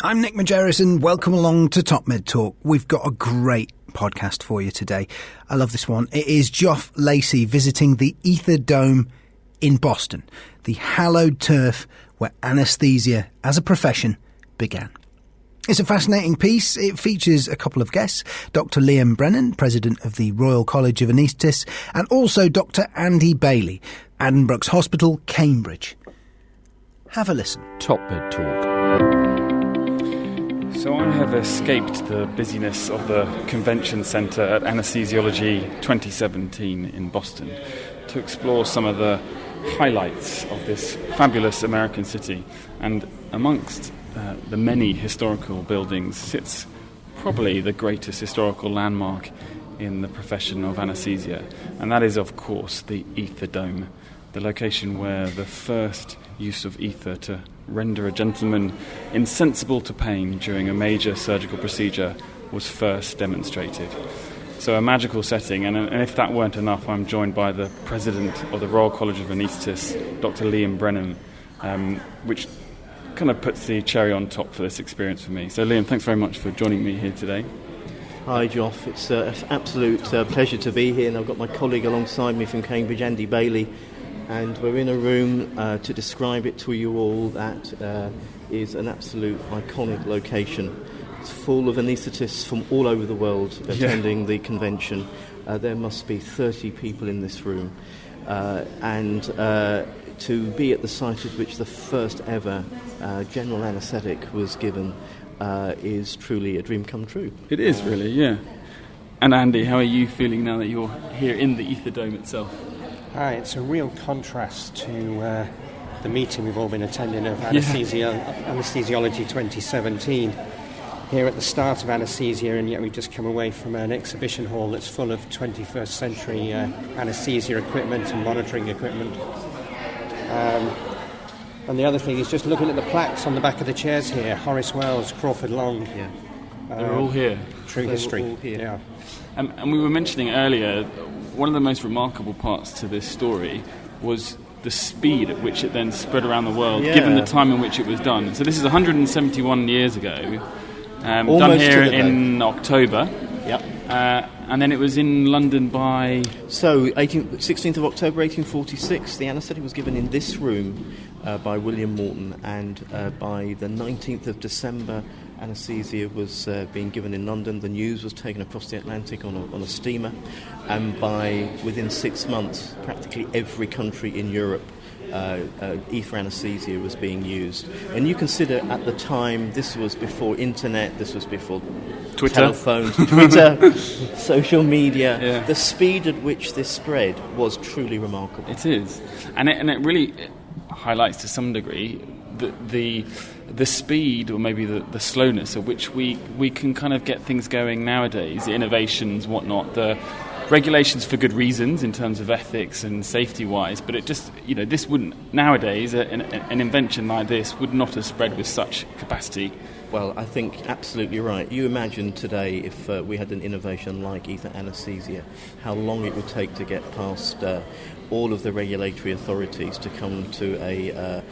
I'm Nick Majerus and welcome along to Top Med Talk. We've got a great podcast for you today. I love this one. It is Joff Lacey visiting the Ether Dome in Boston, the hallowed turf where anaesthesia as a profession began. It's a fascinating piece. It features a couple of guests, Dr Liam Brennan, President of the Royal College of Anaesthetists, and also Dr Andy Bailey, Addenbrooke's Hospital, Cambridge. Have a listen. Top Med Talk. So I have escaped the busyness of the convention centre at Anesthesiology 2017 in Boston to explore some of the highlights of this fabulous American city. And amongst the many historical buildings sits probably the greatest historical landmark in the profession of anaesthesia, and that is, of course, the Ether Dome, the location where the first use of ether to render a gentleman insensible to pain during a major surgical procedure was first demonstrated. So a magical setting, and if that weren't enough, I'm joined by the President of the Royal College of Anaesthetists, Dr Liam Brennan, which kind of puts the cherry on top for this experience for me. So Liam, thanks very much for joining me here today. Hi Joff, it's an absolute pleasure to be here, and I've got my colleague alongside me from Cambridge, Andy Bailey, and we're in a room to describe it to you all that is an absolute iconic location. It's full of anaesthetists from all over the world attending the convention. There must be 30 people in this room, and to be at the site at which the first ever general anaesthetic was given is truly a dream come true. It is really, yeah. And Andy, how are you feeling now that you're here in the Ether Dome itself? It's a real contrast to the meeting we've all been attending of Anesthesiology 2017. Here at the start of anaesthesia, and yet we've just come away from an exhibition hall that's full of 21st century anaesthesia equipment and monitoring equipment. And the other thing is just looking at the plaques on the back of the chairs here. Horace Wells, Crawford Long. Yeah. They're all here. True history. All here. Yeah. And we were mentioning earlier, one of the most remarkable parts to this story was the speed at which it then spread around the world, given the time in which it was done. So this is 171 years ago, done here in October. Yep. And then it was in London by... So, 16th of October 1846, the anaesthetic was given in this room by William Morton, and by the 19th of December, anaesthesia was being given in London. The news was taken across the Atlantic on a steamer, and within 6 months, practically every country in Europe, ether anaesthesia was being used. And you consider at the time, this was before internet, this was before Twitter. Telephones, Twitter, social media. Yeah. The speed at which this spread was truly remarkable. It is. And it really highlights to some degree the speed, or maybe the slowness at which we can kind of get things going nowadays, innovations, whatnot, the regulations for good reasons in terms of ethics and safety-wise, but it just, this wouldn't, nowadays, an invention like this would not have spread with such capacity. Well, I think absolutely right. You imagine today if we had an innovation like ether anaesthesia, how long it would take to get past all of the regulatory authorities to come to a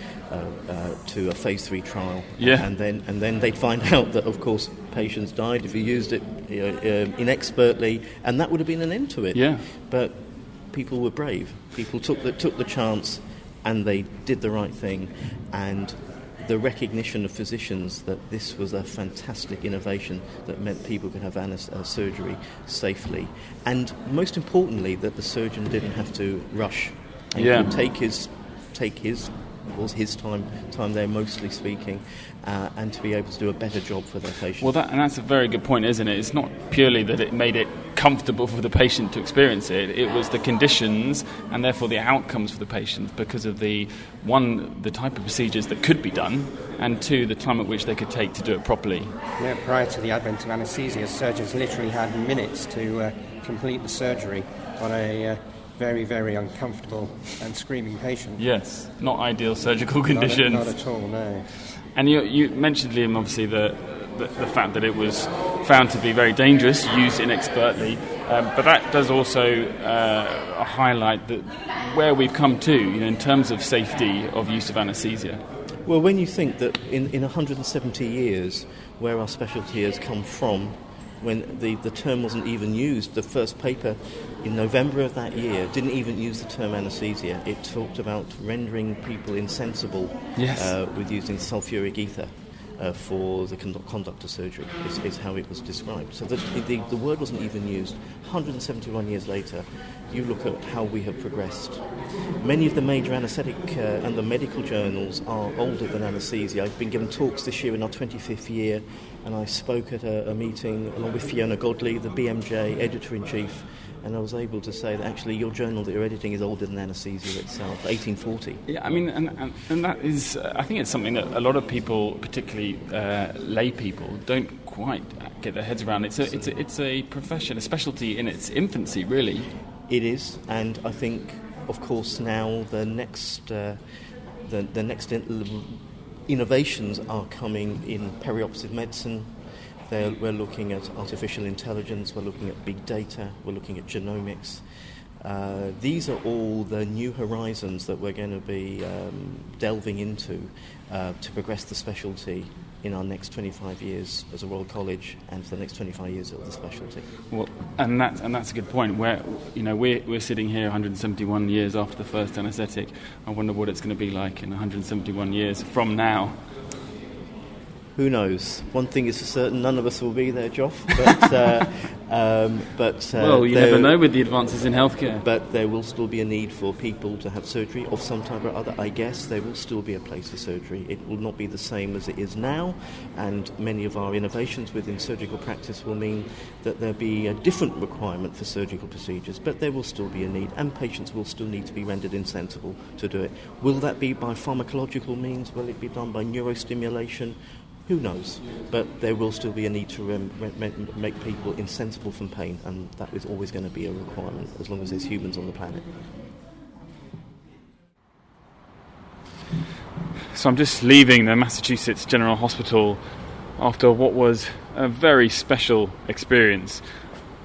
phase 3 trial, and then they'd find out that, of course, patients died if you used it inexpertly, and that would have been an end to it. Yeah. But people were brave. People took the chance, and they did the right thing, and the recognition of physicians that this was a fantastic innovation that meant people could have surgery safely, and most importantly that the surgeon didn't have to rush and could take his time there, mostly speaking, and to be able to do a better job for their patient. Well, that's a very good point, isn't it? It's not purely that it made it comfortable for the patient to experience it. It was the conditions and therefore the outcomes for the patient because of the type of procedures that could be done, and two, the time at which they could take to do it properly. Yeah, prior to the advent of anaesthesia, surgeons literally had minutes to complete the surgery on a very, very uncomfortable and screaming patient. Yes, not ideal surgical conditions. Not at all, no. And you mentioned, Liam, obviously the fact that it was found to be very dangerous, used inexpertly, but that does also highlight where we've come to, in terms of safety of use of anaesthesia. Well, when you think that in 170 years, where our specialty has come from, when the term wasn't even used, the first paper in November of that year didn't even use the term anaesthesia. It talked about rendering people insensible with using sulphuric ether for the conduct of surgery, is how it was described. So the word wasn't even used. 171 years later, you look at how we have progressed. Many of the major anaesthetic and the medical journals are older than anaesthesia. I've been given talks this year in our 25th year, and I spoke at a meeting along with Fiona Godley, the BMJ editor-in-chief, and I was able to say that actually your journal that you're editing is older than anaesthesia itself, 1840. Yeah, I mean, and that is, I think it's something that a lot of people, particularly lay people, don't quite get their heads around. It's a profession, a specialty in its infancy, really. It is, and I think, of course, now the next innovations are coming in perioperative medicine. We're looking at artificial intelligence, we're looking at big data, we're looking at genomics. These are all the new horizons that we're going to be delving into to progress the specialty in our next 25 years as a Royal College and for the next 25 years of the specialty. Well, and that's a good point. We're sitting here 171 years after the first anaesthetic. I wonder what it's going to be like in 171 years from now. Who knows? One thing is for certain, none of us will be there, Joff. Well, you never know with the advances in healthcare. But there will still be a need for people to have surgery of some type or other. I guess there will still be a place for surgery. It will not be the same as it is now, and many of our innovations within surgical practice will mean that there'll be a different requirement for surgical procedures, but there will still be a need, and patients will still need to be rendered insensible to do it. Will that be by pharmacological means? Will it be done by neurostimulation? Who knows? But there will still be a need to make people insensible from pain, and that is always going to be a requirement as long as there's humans on the planet. So I'm just leaving the Massachusetts General Hospital after what was a very special experience,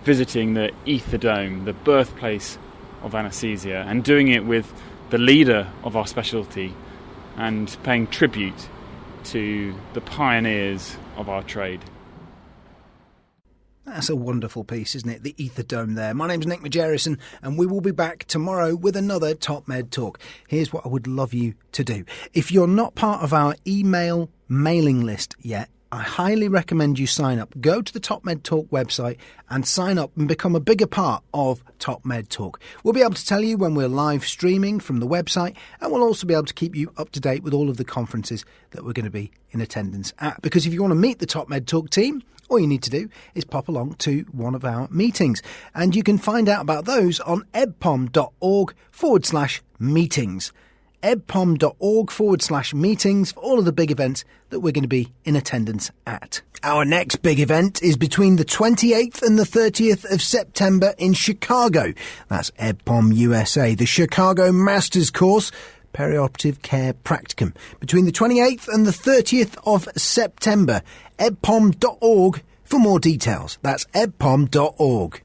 visiting the Ether Dome, the birthplace of anaesthesia, and doing it with the leader of our specialty and paying tribute to the pioneers of our trade. That's a wonderful piece, isn't it? The Ether Dome there. My name's Nick Majerison, and we will be back tomorrow with another Top Med Talk. Here's what I would love you to do. If you're not part of our email mailing list yet, I highly recommend you sign up. Go to the Top Med Talk website and sign up and become a bigger part of Top Med Talk. We'll be able to tell you when we're live streaming from the website, and we'll also be able to keep you up to date with all of the conferences that we're going to be in attendance at. Because if you want to meet the Top Med Talk team, all you need to do is pop along to one of our meetings. And you can find out about those on ebpom.org/meetings. ebpom.org/meetings for all of the big events that we're going to be in attendance at. Our next big event is between the 28th and the 30th of September in Chicago. That's EBPOM USA, the Chicago Masters Course, Perioperative Care Practicum. Between the 28th and the 30th of September, ebpom.org for more details. That's ebpom.org.